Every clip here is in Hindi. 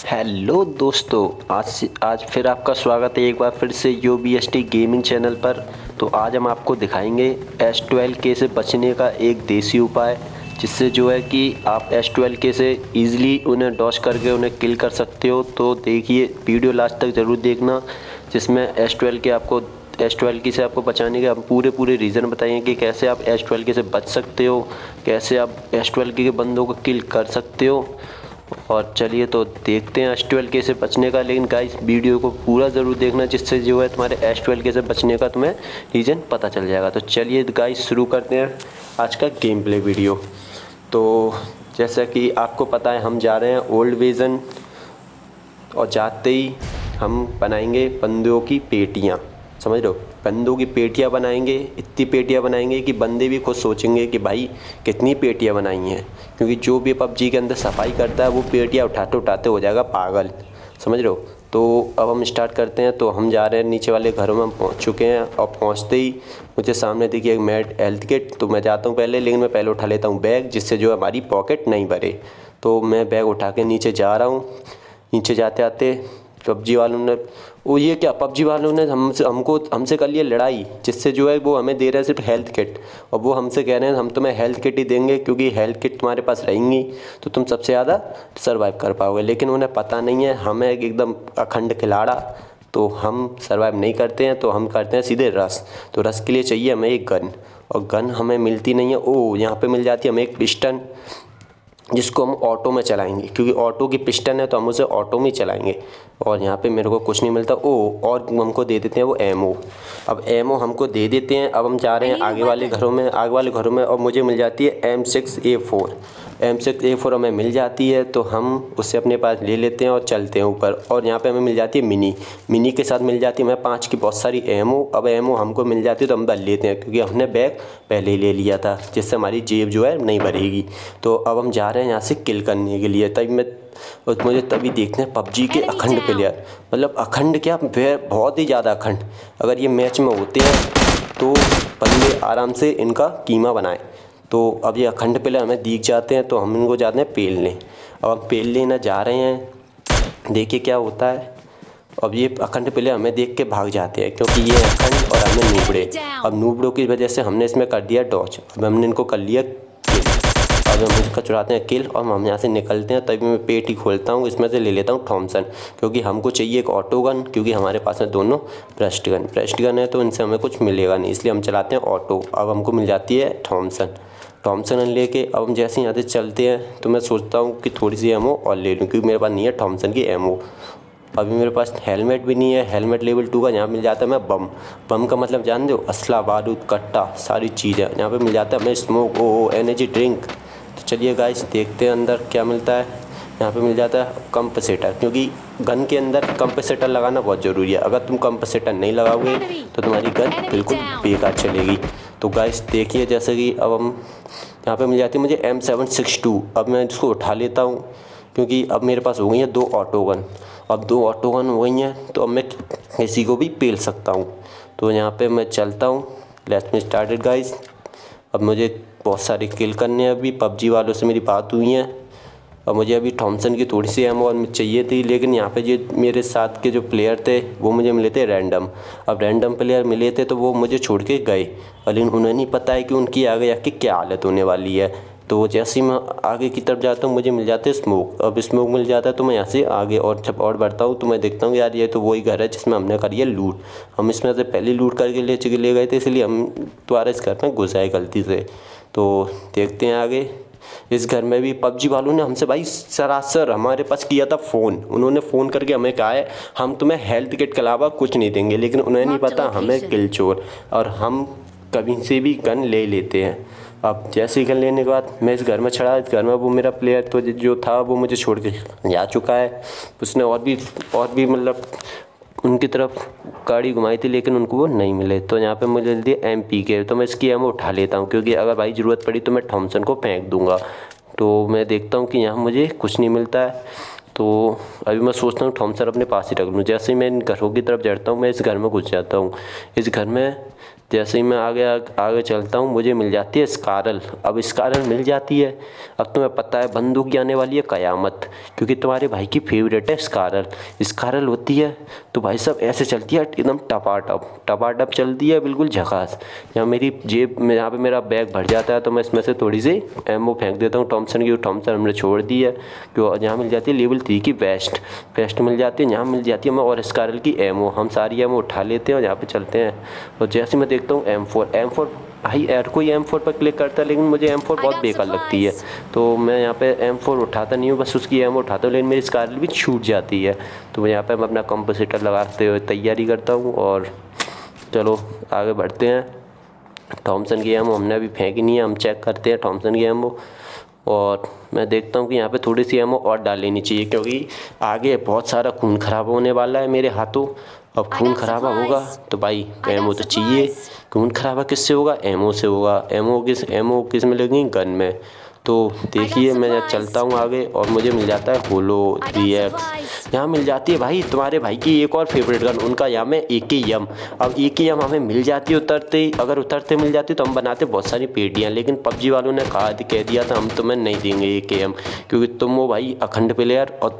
हेलो दोस्तों, आज फिर आपका स्वागत है एक बार फिर से UBST गेमिंग चैनल पर। तो आज हम आपको दिखाएंगे S12K से बचने का एक देसी उपाय, जिससे जो है कि आप S12K से ईज़िली उन्हें डॉश करके उन्हें किल कर सकते हो। तो देखिए, वीडियो लास्ट तक ज़रूर देखना, जिसमें S12K से आपको बचाने के हम पूरे रीज़न बताएंगे कि कैसे आप S12K से बच सकते हो, कैसे आप S12K के बंदों को किल कर सकते हो। और चलिए तो देखते हैं S12K से बचने का। लेकिन गाइस, वीडियो को पूरा ज़रूर देखना, जिससे जो है तुम्हारे S12K से बचने का तुम्हें रीज़न पता चल जाएगा। तो चलिए गाइस, शुरू करते हैं आज का गेम प्ले वीडियो। तो जैसा कि आपको पता है, हम जा रहे हैं ओल्ड वर्जन, और जाते ही हम बनाएंगे बंदों की पेटियाँ। समझ लो, बंदों की पेटियाँ बनाएंगे। इतनी पेटियाँ बनाएंगे कि बंदे भी खुद सोचेंगे कि भाई कितनी पेटियाँ बनाई हैं, क्योंकि जो भी पबजी के अंदर सफाई करता है वो पेटियाँ उठाते उठाते हो जाएगा पागल। समझ लो। तो अब हम स्टार्ट करते हैं। तो हम जा रहे हैं नीचे वाले घरों में, हम पहुँच चुके हैं। और पहुँचते ही मुझे सामने देखिए एक मेड हेल्थ किट। तो मैं जाता हूँ पहले, लेकिन मैं पहले उठा लेता हूँ बैग, जिससे जो हमारी पॉकेट नहीं भरे। तो मैं बैग उठा के नीचे जा रहा हूँ। नीचे जाते आते पबजी वालों ने पबजी वालों ने हमसे कर लिया लड़ाई, जिससे जो है वो हमें दे रहे हैं सिर्फ हेल्थ किट। और वो हमसे कह रहे हैं हम तुम्हें हेल्थ किट ही देंगे, क्योंकि हेल्थ किट तुम्हारे पास रहेंगी तो तुम सबसे ज़्यादा सर्वाइव कर पाओगे। लेकिन उन्हें पता नहीं है, हमें एकदम अखंड खिलाड़ा, तो हम सर्वाइव नहीं करते हैं। तो हम करते हैं सीधे रश। तो रश के लिए चाहिए हमें एक गन, और गन हमें मिलती नहीं है। यहाँ पे मिल जाती है हमें एक पिस्टन, जिसको हम ऑटो में चलाएंगे, क्योंकि ऑटो की पिस्टन है तो हम उसे ऑटो में ही चलाएंगे। और यहाँ पे मेरे को कुछ नहीं मिलता। और हमको दे देते हैं वो एमओ। अब एमओ हमको दे देते हैं। अब हम जा रहे हैं आगे वाले घरों में, और मुझे मिल जाती है M6A4 हमें मिल जाती है। तो हम उससे अपने पास ले लेते हैं और चलते हैं ऊपर। और यहाँ पे हमें मिल जाती है मिनी के साथ मिल जाती है हमें 5 की बहुत सारी एमओ। अब एमओ हमको मिल जाती है तो हम डाल लेते हैं, क्योंकि हमने बैग पहले ही ले लिया था, जिससे हमारी जेब जो है नहीं भरेगी। तो अब हम जा रहे हैं यहाँ से किल करने के लिए। मुझे तभी देखते हैं पबजी के अखंड प्लेयर, मतलब अखंड क्या, बहुत ही ज़्यादा अखंड। अगर ये मैच में होते हैं तो बंदे आराम से इनका कीमा बनाएं। तो अब ये अखंड प्लेयर हमें दिख जाते हैं, तो हम इनको जाते हैं पेलने। अब हम पेल लेना जा रहे हैं, देखिए क्या होता है। अब ये अखंड प्लेयर हमें देख के भाग जाते हैं, क्योंकि ये अखंड और हमें नूबड़े। अब नूबड़ों की वजह से हमने इसमें कर दिया डॉज। अब हमने इनको कर लिया किल। अब हम इसका चुराते हैं किल, और हम यहाँ से निकलते हैं। तभी मैं पेट ही खोलता हूँ, इसमें से ले लेता हूँ थॉमसन, क्योंकि हमको चाहिए एक ऑटो गन, क्योंकि हमारे पास में दोनों ब्रेस्ट गन है, तो इनसे हमें कुछ मिलेगा नहीं, इसलिए हम चलाते हैं ऑटो। अब हमको मिल जाती है थॉमसन लेके। अब हम जैसे यहाँ से चलते हैं, तो मैं सोचता हूँ कि थोड़ी सी एमओ और ले लूँ, क्योंकि मेरे पास नहीं है थॉमसन की एमओ। अभी मेरे पास हेलमेट भी नहीं है। हेलमेट लेवल 2 का यहाँ मिल जाता है। मैं बम का मतलब जान दो, असला बारूद कट्टा सारी चीज़ें यहाँ पे मिल जाता है। हमें स्मोक एनर्जी ड्रिंक। तो चलिए गाइस, देखते हैं अंदर क्या मिलता है। यहाँ पे मिल जाता है कंपसेटर, क्योंकि गन के अंदर कंपसेटर लगाना बहुत ज़रूरी है। अगर तुम कंपसेटर नहीं लगाओगे तो तुम्हारी गन बिल्कुल बेकार चलेगी। तो गाइस देखिए, जैसे कि अब हम यहाँ पे मिल जाती है मुझे M762। अब मैं इसको उठा लेता हूँ, क्योंकि अब मेरे पास हो गई है 2 ऑटो गन। अब 2 ऑटो गन हो गई हैं, तो अब मैं किसी को भी पेल सकता हूँ। तो यहाँ पे मैं चलता हूँ। Let's me started guys. अब मुझे बहुत सारे किल करने हैं। अभी पबजी वालों से मेरी बात हुई है, और मुझे अभी थॉमसन की थोड़ी सी एमओ चाहिए थी। लेकिन यहाँ पे जो मेरे साथ के जो प्लेयर थे वो मुझे मिले थे रैंडम। अब रैंडम प्लेयर मिले थे तो वो मुझे छोड़ के गए, लेकिन उन्हें नहीं पता है कि उनकी आगे जाके क्या हालत होने वाली है। तो जैसे ही मैं आगे की तरफ जाता हूँ, मुझे मिल जाते हैं स्मोक। अब स्मोक मिल जाता है तो मैं यहाँ से आगे और जब और बढ़ता हूँ, तो मैं देखता हूँ यार, ये तो वही घर है जिसमें हमने करी है लूट। हम इसमें से पहले लूट करके ले गए थे, इसलिए हम दोबारा इस घर में घुस आए गलती से। तो देखते हैं आगे। इस घर में भी पबजी वालों ने हमसे भाई सरासर हमारे पास किया था फ़ोन। उन्होंने फ़ोन करके हमें कहा है हम तुम्हें हेल्थ किट के अलावा कुछ नहीं देंगे, लेकिन उन्हें नहीं पता हमें किल चोर, और हम कभी से भी गन ले लेते हैं। अब जैसे ही गन लेने के बाद मैं इस घर में चढ़ा। इस घर में वो मेरा प्लेयर तो जो था वो मुझे छोड़ के जा चुका है। उसने और भी मतलब उनकी तरफ गाड़ी घुमाई थी, लेकिन उनको वो नहीं मिले। तो यहाँ पे मुझे मिल दिया MP के। तो मैं इसकी एमओ उठा लेता हूँ, क्योंकि अगर भाई ज़रूरत पड़ी तो मैं थॉमसन को फेंक दूँगा। तो मैं देखता हूँ कि यहाँ मुझे कुछ नहीं मिलता है। तो अभी मैं सोचता हूँ थॉमसन अपने पास ही रख लूँ। जैसे ही मैं इन घरों की तरफ चढ़ता हूँ, मैं इस घर में घुस जाता हूँ। इस घर में जैसे ही मैं आगे चलता हूँ मुझे मिल जाती है स्कारल। अब स्कारल मिल जाती है, अब तुम्हें पता है बंदूक की आने वाली है क़यामत, क्योंकि तुम्हारे भाई की फेवरेट है स्कारल। स्कारल होती है तो भाई साहब ऐसे चलती है एकदम टपाटप चलती है, बिल्कुल झकास। यहाँ मेरी जेब में, यहाँ पे मेरा बैग भर जाता है तो मैं इसमें से थोड़ी सी एमओ फेंक देता हूँ थॉमसन की। थॉमसन हमने छोड़ दी है, क्यों यहाँ मिल जाती है लेवल 3 की वेस्ट मिल जाती है, यहाँ मिल जाती है मैं और स्कारल की एमओ। हम सारी एमओ उठा लेते हैं और यहाँ पे चलते हैं। और जैसे मैं देखता हूँ M4 भाई कोई M4 पर क्लिक करता है, लेकिन मुझे M4 बहुत बेकार लगती है, तो मैं यहाँ पे M4 उठाता नहीं हूँ, बस उसकी एमओ उठाता हूँ, लेकिन मेरी स्कारल भी छूट जाती है। तो मैं यहाँ पे अपना कंपोजिटर लगाते हुए तैयारी करता हूँ और चलो आगे बढ़ते हैं। थॉमसन की एमओ हमने अभी फेंकी नहीं है, हम चेक करते हैं थॉमसन की एमओ। और मैं देखता हूँ कि यहाँ पे थोड़ी सी एमओ और डाल लेनी चाहिए, क्योंकि आगे बहुत सारा खून खराब होने वाला है मेरे हाथों। अब खून खराबा होगा तो भाई एमओ तो चाहिए। खून खराबा किससे होगा? एमओ से होगा। एमओ किस में लगेंगी? गन में। तो देखिए मैं चलता हूँ आगे और मुझे मिल जाता है होलो 3X। यहाँ मिल जाती है भाई तुम्हारे भाई की एक और फेवरेट गन, उनका नाम है AKM। अब AKM हमें मिल जाती है उतरते ही, अगर उतरते मिल जाती तो हम बनाते बहुत सारी पेटियाँ, लेकिन पबजी वालों ने कह दिया था हम तुम्हें नहीं देंगे AKM, क्योंकि तुम वो भाई अखंड प्लेयर और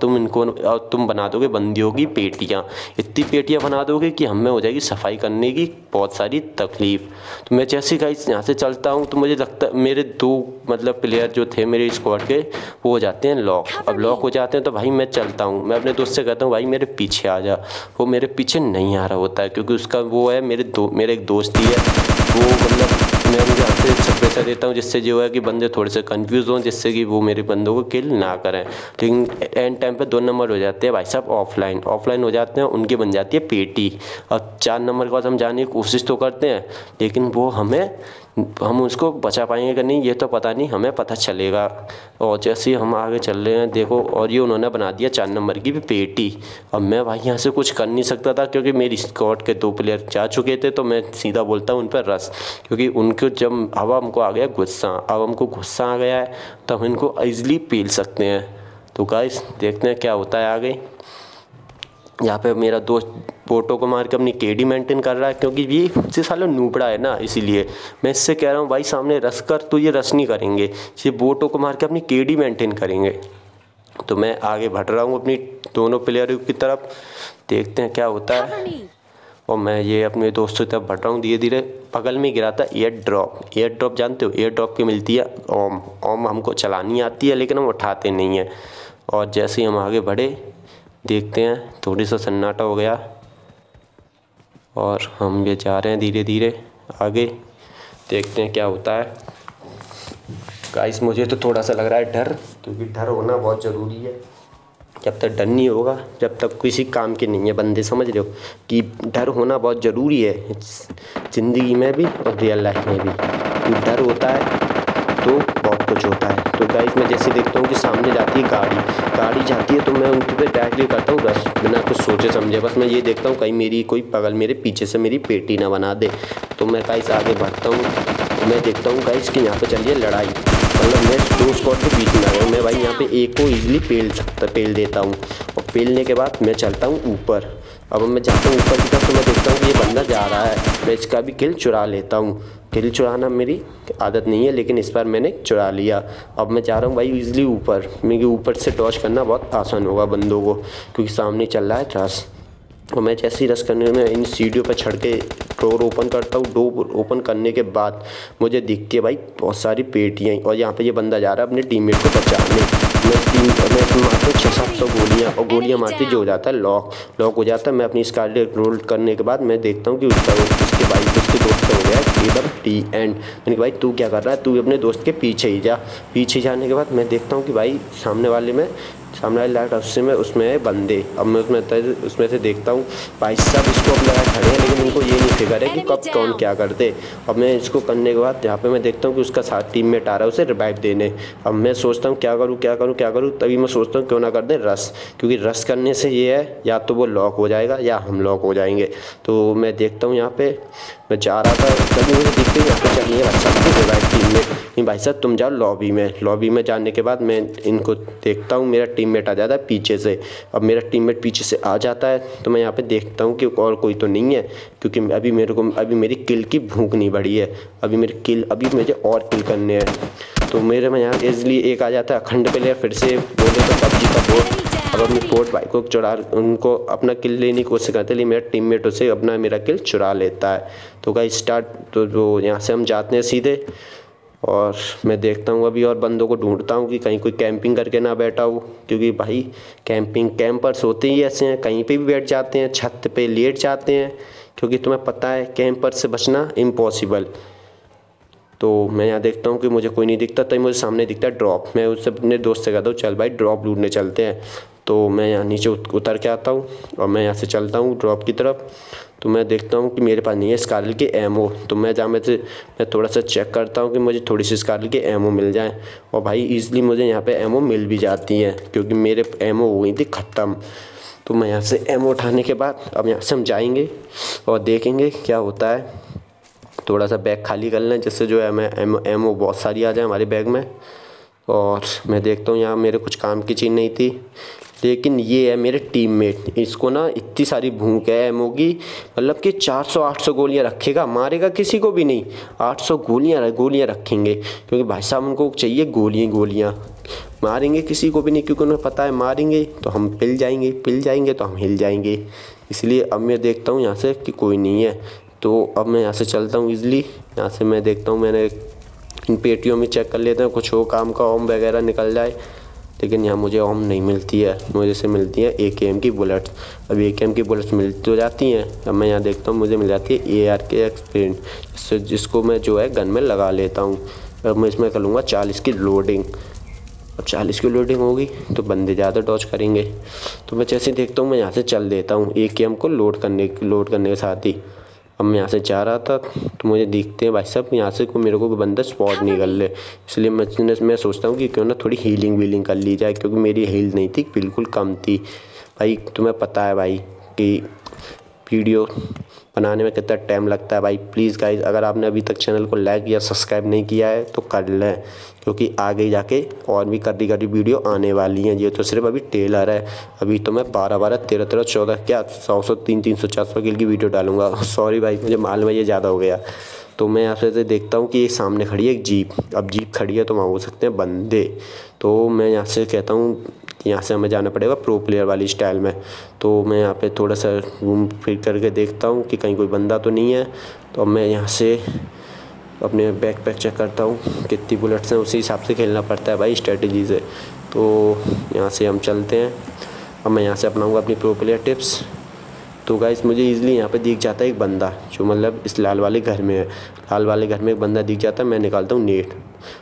तुम बना दोगे बंदियों की पेटियाँ। इतनी पेटियाँ बना दोगे कि हमें हो जाएगी सफाई करने की बहुत सारी तकलीफ। तो मैं जैसे गाइस यहाँ से चलता हूँ तो मुझे लगता है मेरे 2 मतलब प्लेयर जो थे मेरे स्क्वाड के वो हो जाते हैं लॉक। अब लॉक हो जाते हैं तो भाई मैं चलता हूँ, मैं अपने दोस्त से कहता हूँ भाई मेरे पीछे आ जा। वो मेरे पीछे नहीं आ रहा होता है, क्योंकि उसका वो है मेरे एक दोस्त ही है वो, मतलब मैं मुझे आपसे सप्रेसर देता हूँ जिससे जो है कि बंदे थोड़े से कंफ्यूज हों, जिससे कि वो मेरे बंदों को किल ना करें। लेकिन एंड टाइम पे 2 नंबर हो जाते हैं भाई साहब ऑफलाइन हो जाते हैं, उनकी बन जाती है पेटी। और 4 नंबर के बाद हम जाने की कोशिश तो करते हैं, लेकिन वो हम उसको बचा पाएंगे कि नहीं ये तो पता नहीं, हमें पता चलेगा। और जैसे ही हम आगे चल रहे हैं देखो, और ये उन्होंने बना दिया 4 नंबर की भी पेटी। अब मैं भाई यहाँ से कुछ कर नहीं सकता था, क्योंकि मेरी स्क्वाड के 2 प्लेयर जा चुके थे, तो मैं सीधा बोलता हूँ उन पर रस, क्योंकि उनको जब अब हमको आ गया गुस्सा, अब हमको गुस्सा आ गया है तो हम इनको ईजिली पील सकते हैं। तो गाइस देखते हैं क्या होता है आगे। यहाँ पे मेरा दोस्त बोटो को मार के अपनी केडी मेंटेन कर रहा है, क्योंकि ये इससे सालों नूबड़ा है ना, इसीलिए मैं इससे कह रहा हूँ भाई सामने रस कर, तो ये रस नहीं करेंगे, ये बोटो को मार के अपनी केडी मेंटेन करेंगे। तो मैं आगे बढ़ रहा हूँ अपनी दोनों प्लेयरों की तरफ, देखते हैं क्या होता है। और मैं ये अपने दोस्तों की तरफ बढ़ रहा हूँ धीरे धीरे। बगल में गिरा था एयर ड्रॉप जानते हो? एयर ड्रॉप की मिलती है ओम हमको चलानी आती है, लेकिन हम उठाते नहीं हैं। और जैसे ही हम आगे बढ़े देखते हैं थोड़ी सा सन्नाटा हो गया और हम ये जा रहे हैं धीरे धीरे आगे, देखते हैं क्या होता है। गाइस मुझे तो थोड़ा सा लग रहा है डर, क्योंकि डर होना बहुत ज़रूरी है। जब तक डर नहीं होगा जब तक किसी काम के नहीं है बंदे, समझ रहे हो कि डर होना बहुत ज़रूरी है ज़िंदगी में भी और रियल लाइफ में भी। तो डर होता है तो बहुत कुछ होता है। तो गाइस मैं जैसे देखता हूँ कि सामने जाती है गाड़ी जाती है, तो मैं उनके पे डायरेक्टली करता हूँ बस बिना कुछ सोचे समझे। बस मैं ये देखता हूँ कहीं कोई पागल मेरे पीछे से मेरी पेटी ना बना दे। तो मैं गाइस आगे बढ़ता हूँ, मैं देखता हूँ गाइस कि यहाँ पे चल रही है लड़ाई, मतलब मैं 2 स्क्वाड के बीच में आ गया हूँ। मैं भाई यहाँ पे एक को ईजिली पेल देता हूँ, और पेलने के बाद मैं चलता हूँ ऊपर। अब मैं जाता हूँ ऊपर की तरफ, तो मैं देखता हूँ कि ये बंदा जा रहा है, मैं इसका भी किल चुरा लेता हूँ। किल चुराना मेरी आदत नहीं है, लेकिन इस बार मैंने चुरा लिया। अब मैं जा रहा हूँ भाई ईजिली ऊपर, मेरे ऊपर से डॉज करना बहुत आसान होगा बंदों को, क्योंकि सामने चल रहा है रस। और मैं जैसे ही रस करने में इन सीढ़ियों पर चढ़ के डोर ओपन करता हूँ। डोर ओपन करने के बाद मुझे दिखती है भाई बहुत सारी पेटियाँ, और यहाँ पे ये बंदा जा रहा है अपने टीममेट को बचाने। मैं इसमें मारता हूँ 600-700 गोलियाँ, और गोलियाँ मारती जो हो जाता है लॉक हो जाता है। मैं अपनी स्कारलेट रोल करने के बाद मैं देखता हूँ कि उसके दोस्त का हो गया एकदम टी एंड। मैंने कहा भाई तू क्या कर रहा है, तू अपने दोस्त के पीछे ही जा। पीछे जाने के बाद मैं देखता हूँ कि भाई सामने वाली लाइट हाउस में उसमें है बंदे। अब मैं उसमें से देखता हूँ भाई साहब इसको अब लगा खड़े हैं, लेकिन इनको ये नहीं फिक्र है कि कब कौन क्या करते। अब मैं इसको करने के बाद यहाँ पे मैं देखता हूँ कि उसका साथ टीममेट आ रहा है उसे रिवाइव देने। अब मैं सोचता हूँ क्या करूँ, तभी मैं सोचता हूँ क्यों ना कर दें रस, क्योंकि रस करने से ये है या तो वो लॉक हो जाएगा या हम लॉक हो जाएंगे। तो मैं देखता हूँ यहाँ पे मैं जा रहा था, तभी मुझे दिखते यहाँ पे चलिए अच्छा रिवाइव टीममेट, नहीं भाई साहब तुम जाओ लॉबी में। जाने के बाद मैं इनको देखता हूँ, मेरा टीम टीममेट आ जाता है पीछे से। अब मेरा टीममेट पीछे से आ जाता है तो मैं यहाँ पे देखता हूँ कि और कोई तो नहीं है, क्योंकि अभी मेरी किल की भूख नहीं बढ़ी है। अभी मुझे और किल करने हैं। तो मेरे में यहाँ ईजिली एक आ जाता है अखंड प्लेयर, फिर से बोले तो PUBG का बोट। अब अपनी बोट भाई को उनको अपना किल लेने की कोशिश करते हैं, लेकिन मेरा टीममेट उसे मेरा किल चुरा लेता है। तो गाइस स्टार्ट, तो जो यहाँ से हम जाते हैं सीधे, और मैं देखता हूँ अभी और बंदों को ढूंढता हूँ कि कहीं कोई कैंपिंग करके ना बैठा हो, क्योंकि भाई कैंपर्स होते ही ऐसे हैं, कहीं पे भी बैठ जाते हैं, छत पे लेट जाते हैं, क्योंकि तुम्हें पता है कैंपर से बचना इम्पॉसिबल। तो मैं यहाँ देखता हूँ कि मुझे कोई नहीं दिखता, तभी मुझे सामने दिखता है ड्रॉप। मैं उससे अपने दोस्त से कहता हूँ चल भाई ड्रॉप लूटने चलते हैं। तो मैं यहाँ नीचे उतर के आता हूँ और मैं यहाँ से चलता हूँ ड्रॉप की तरफ। तो मैं देखता हूँ कि मेरे पास नहीं है स्कारल के एमओ, तो मैं थोड़ा सा चेक करता हूँ कि मुझे थोड़ी सी स्कारल के एमओ मिल जाए। और भाई ईज़िली मुझे यहाँ पे एमओ मिल भी जाती है, क्योंकि मेरे एमओ हो गई थी ख़त्म। तो मैं यहाँ से एमओ उठाने के बाद अब यहाँ से हम जाएंगे और देखेंगे क्या होता है। थोड़ा सा बैग खाली कर लें, जिससे जो है मैं एमओ बहुत सारी आ जाए हमारे बैग में। और मैं देखता हूँ यहाँ मेरे कुछ काम की चीज़ नहीं थी, लेकिन ये है मेरे टीममेट, इसको ना इतनी सारी भूख है एमओ की, मतलब कि 400-800 गोलियाँ रखेगा, मारेगा किसी को भी नहीं, 800 गोलियाँ रखेंगे, क्योंकि भाई साहब उनको चाहिए गोलियाँ, मारेंगे किसी को भी नहीं, क्योंकि उन्हें पता है मारेंगे तो हम पिल जाएंगे तो हम हिल जाएंगे। इसलिए अब मैं देखता हूँ यहाँ से कि कोई नहीं है, तो अब मैं यहाँ से चलता हूँ ईज़िली। यहाँ से मैं देखता हूँ, मैंने इन पेटियों में चेक कर लेते हैं कुछ हो काम का, ओम वगैरह निकल जाए, लेकिन यहाँ मुझे ओम नहीं मिलती है, मुझे से मिलती है AKM की बुलेट्स। अब AKM की बुलेट्स मिल तो जाती हैं, अब मैं यहाँ देखता हूँ मुझे मिल जाती है ARK एक्सपेरिमेंट, जिसको मैं जो है गन में लगा लेता हूँ। अब मैं इसमें कर लूँगा 40 की लोडिंग। अब 40 की लोडिंग होगी तो बंदे ज़्यादा डॉज करेंगे। तो मैं जैसे देखता हूँ मैं यहाँ से चल देता हूँ AKM को लोड करने के साथ ही। अब मैं यहाँ से जा रहा था तो मुझे दिखते हैं भाई साहब यहाँ से मेरे को बंदा स्पॉट नहीं कर ले, इसलिए मैं सोचता हूँ कि क्यों ना थोड़ी हीलिंग कर ली जाए, क्योंकि मेरी हील नहीं थी, बिल्कुल कम थी। भाई तुम्हें पता है भाई कि वीडियो बनाने में कितना टाइम लगता है। भाई प्लीज़ गाइज, अगर आपने अभी तक चैनल को लाइक या सब्सक्राइब नहीं किया है तो कर लें, क्योंकि आगे जाके और भी कड़ी वीडियो आने वाली हैं। ये तो सिर्फ अभी टेलर है, अभी तो मैं 12 13 14 क्या 100 300 400 किल की वीडियो डालूंगा। सॉरी भाई, मुझे मालूम है ये ज़्यादा हो गया। तो मैं यहाँ से देखता हूँ कि ये सामने खड़ी है एक जीप, अब जीप खड़ी है तो वहाँ हो सकते हैं बंदे। तो मैं यहाँ से कहता हूँ यहाँ से हमें जाना पड़ेगा प्रो प्लेयर वाली स्टाइल में। तो मैं यहाँ पे थोड़ा सा घूम फिर करके देखता हूँ कि कहीं कोई बंदा तो नहीं है। तो अब मैं यहाँ से अपने बैकपैक चेक करता हूँ कितनी बुलेट्स हैं, उसी हिसाब से खेलना पड़ता है भाई स्ट्रेटजी से। तो यहाँ से हम चलते हैं। अब मैं यहाँ से अपनाऊँगा अपनी प्रो प्लेयर टिप्स। तो गाइस मुझे ईज़िली यहाँ पे दिख जाता है एक बंदा, जो मतलब इस लाल वाले घर में है। लाल वाले घर में एक बंदा दिख जाता है, मैं निकालता हूँ नेट,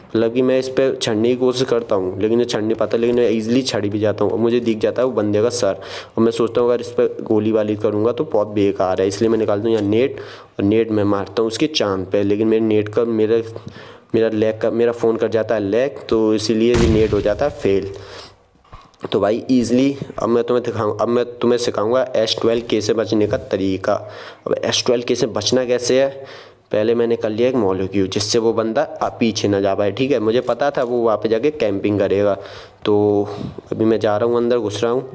मतलब कि मैं इस पर चढ़ने की कोशिश करता हूँ लेकिन ये चढ़ नहीं पाता, लेकिन मैं ईज़िली चढ़ भी जाता हूँ। और मुझे दिख जाता है वो बंदे का सर, और मैं सोचता हूँ अगर इस पर गोली वाली करूँगा तो बहुत बेकार है, इसलिए मैं निकालता हूँ यहाँ नेट, और नेट मैं मारता हूँ उसके चाँद पर। लेकिन मेरे नेट का मेरा फ़ोन कर जाता है लैग, तो इसीलिए ये नेट हो जाता है फेल। तो भाई ईज़िली अब मैं तुम्हें सिखाऊंगा S12K से बचने का तरीका। अब S12K से बचना कैसे है, पहले मैंने कर लिया एक मॉलिक्यूल जिससे वो बंदा पीछे ना जा पाए। ठीक है, मुझे पता था वो वहाँ पे जाके कैंपिंग करेगा। तो अभी मैं जा रहा हूँ, अंदर घुस रहा हूँ,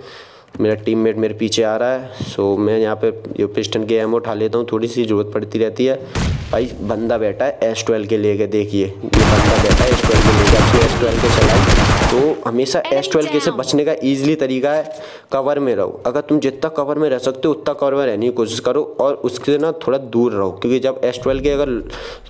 मेरा टीममेट मेरे पीछे आ रहा है। सो मैं यहाँ पे ये पिस्टन के एमो उठा लेता हूँ, थोड़ी सी ज़रूरत पड़ती रहती है। भाई बंदा बैठा है S12K लेके, देखिए ये बंदा बैठा है S12K लेके, अच्छी S12K चलाई। तो हमेशा S12K से बचने का ईज़िली तरीका है कवर में रहो। अगर तुम जितना कवर में रह सकते हो उतना कवर में रहने की कोशिश करो, और उससे ना थोड़ा दूर रहो, क्योंकि जब S12K अगर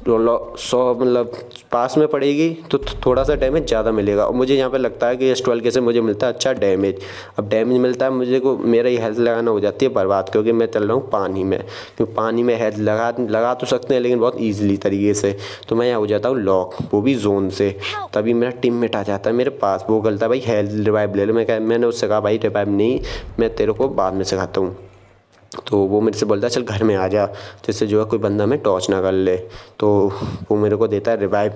100 मतलब पास में पड़ेगी तो थोड़ा सा डैमेज ज़्यादा मिलेगा। और मुझे यहाँ पे लगता है कि S12K से मुझे मिलता है अच्छा डैमेज। अब डैमेज मिलता है मुझे को, मेरा ही हेल्थ लगाना हो जाती है बर्बाद, क्योंकि मैं चल रहा हूँ पानी में, क्योंकि पानी में हेल्थ लगा तो सकते हैं लेकिन बहुत ईजिली तरीके से। तो मैं यहाँ हो जाता हूँ लॉक, वो भी जोन से। तभी मेरा टीममेट आ जाता है मेरे पास, वो बोलता है भाई हेल्थ रिवाइव ले लो। मैंने उससे कहा भाई रिवाइव नहीं, मैं तेरे को बाद में सिखाता हूँ। तो वो मेरे से बोलता है चल घर में आ जा, जिससे जो है कोई बंदा में टॉर्च ना कर ले। तो वो मेरे को देता है रिवाइव।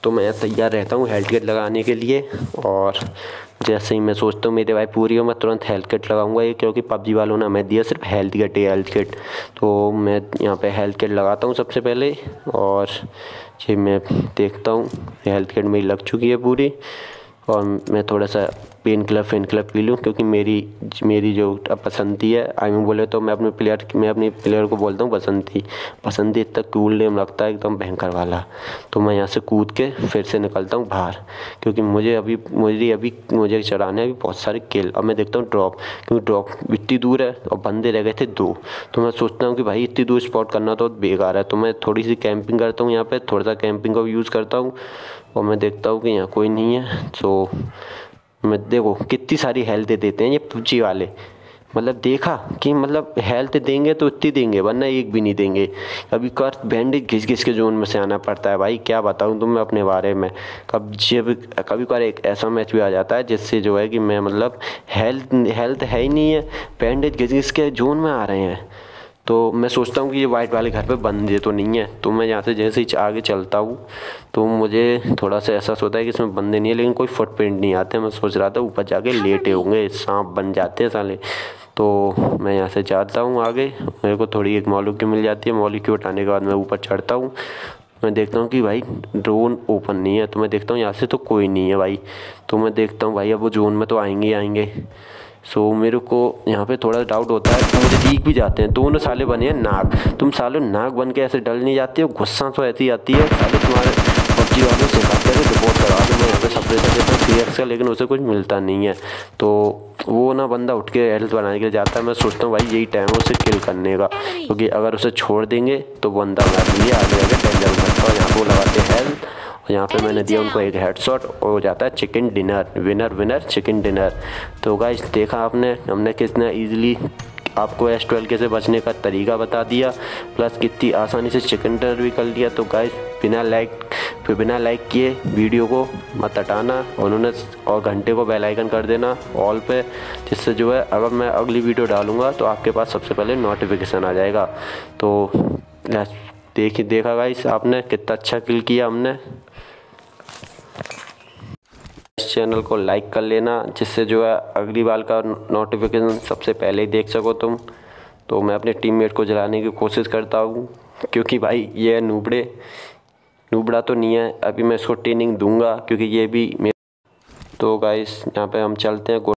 तो मैं तैयार रहता हूँ हेल्थ किट लगाने के लिए, और जैसे ही मैं सोचता हूँ मेरी रिवाइव पूरी हो मैं तुरंत हेल्थ किट लगाऊंगा। ये क्योंकि PUBG वालों ने हमें दिया सिर्फ हेल्थ किट। तो मैं यहाँ पे हेल्थ किट लगाता हूँ सबसे पहले, और ये मैं देखता हूँ हेल्थ किट मेरी लग चुकी है पूरी। और मैं थोड़ा सा पेन किलर पी लूँ, क्योंकि मेरी जो बसंती है, आई मीन बोले तो मैं अपने प्लेयर को बोलता हूँ बसंती इतना कूल नेम लगता है, एकदम भयंकर वाला। तो मैं यहाँ से कूद के फिर से निकलता हूँ बाहर, क्योंकि मुझे चढ़ाने अभी बहुत सारे किल। अब मैं देखता हूँ ड्रॉप, क्योंकि ड्रॉप इतनी दूर है और बंदे रह गए थे 2। तो मैं सोचता हूँ कि भाई इतनी दूर स्पॉट करना तो बेकार है, तो मैं थोड़ी सी कैंपिंग करता हूँ यहाँ पे, थोड़ा सा कैंपिंग का भी यूज़ करता हूँ और मैं देखता हूँ कि यहाँ कोई नहीं है। तो मैं देखो कितनी सारी हेल्थ देते हैं ये पबजी वाले, मतलब देखा कि मतलब हेल्थ देंगे तो इतनी देंगे, वरना एक भी नहीं देंगे। कभी कर बैंडेज घिस के जोन में से आना पड़ता है भाई, क्या बताऊँ तुम्हें अपने बारे में। कभी कभार एक ऐसा मैच भी आ जाता है जिससे जो है कि मैं मतलब हेल्थ है ही नहीं है, बैंडेज घिस के जोन में आ रहे हैं। तो मैं सोचता हूँ कि ये वाइट वाले घर पे बंदे तो नहीं है, तो मैं यहाँ से जैसे ही आगे चलता हूँ तो मुझे थोड़ा सा एहसास होता है कि इसमें बंदे नहीं है, लेकिन कोई फुटप्रिंट नहीं आते। मैं सोच रहा था ऊपर जाके लेटे होंगे, सांप बन जाते हैं साले। तो मैं यहाँ से जाता हूँ आगे, मेरे को थोड़ी एक मॉलिक्यूल मिल जाती है, मॉलिक्यूल उठाने के बाद मैं ऊपर चढ़ता हूँ। मैं देखता हूँ कि भाई ड्रोन ओपन नहीं है, तो मैं देखता हूँ यहाँ से तो कोई नहीं है भाई। तो मैं देखता हूँ भाई अब वो जोन में तो आएंगे ही आएंगे। सो मेरे को यहाँ पे थोड़ा डाउट होता है, तो मुझे दिख भी जाते हैं दोनों साले बने हैं नाग। तुम सालों नाग बन के ऐसे डल नहीं जाते हो, गुस्सा तो ऐसी आती है साले तुम्हारे पबजी वालों से सिखाते हैं रिपोर्ट करवा दो। मैं यहाँ पे सप्रेसर देता हूँ 3x का, लेकिन उसे कुछ मिलता नहीं है। तो वो ना बंदा उठ के हेल्थ बनाने के लिए जाता है। मैं सोचता हूँ भाई यही टाइम है उसे किल करने का, क्योंकि अगर उसे छोड़ देंगे तो बंदा मार लिए आगे आगे डेंजर हो सकता है। यहाँ पर वो लगाते हैं हेल्थ, और यहाँ पे मैंने दिया उनको एक हेडशॉट और हो जाता है chicken dinner, winner chicken dinner. तो गाइस देखा आपने, हमने कितना इजीली आपको S12 कैसे बचने का तरीका बता दिया, प्लस कितनी आसानी से चिकन डिनर भी कर लिया। तो गाइस बिना लाइक किए वीडियो को मत हटाना, और घंटे को बेल आइकन कर देना ऑल पे, जिससे जो है अगर मैं अगली वीडियो डालूँगा तो आपके पास सबसे पहले नोटिफिकेशन आ जाएगा। तो देखा गाइस आपने कितना अच्छा किल किया हमने। इस चैनल को लाइक कर लेना, जिससे जो है अगली बार का नोटिफिकेशन सबसे पहले ही देख सको तुम। तो मैं अपने टीममेट को जलाने की कोशिश करता हूँ, क्योंकि भाई ये नुबड़ा तो नहीं है, अभी मैं इसको ट्रेनिंग दूंगा, क्योंकि ये भी तो गाइस यहाँ पे हम चलते हैं।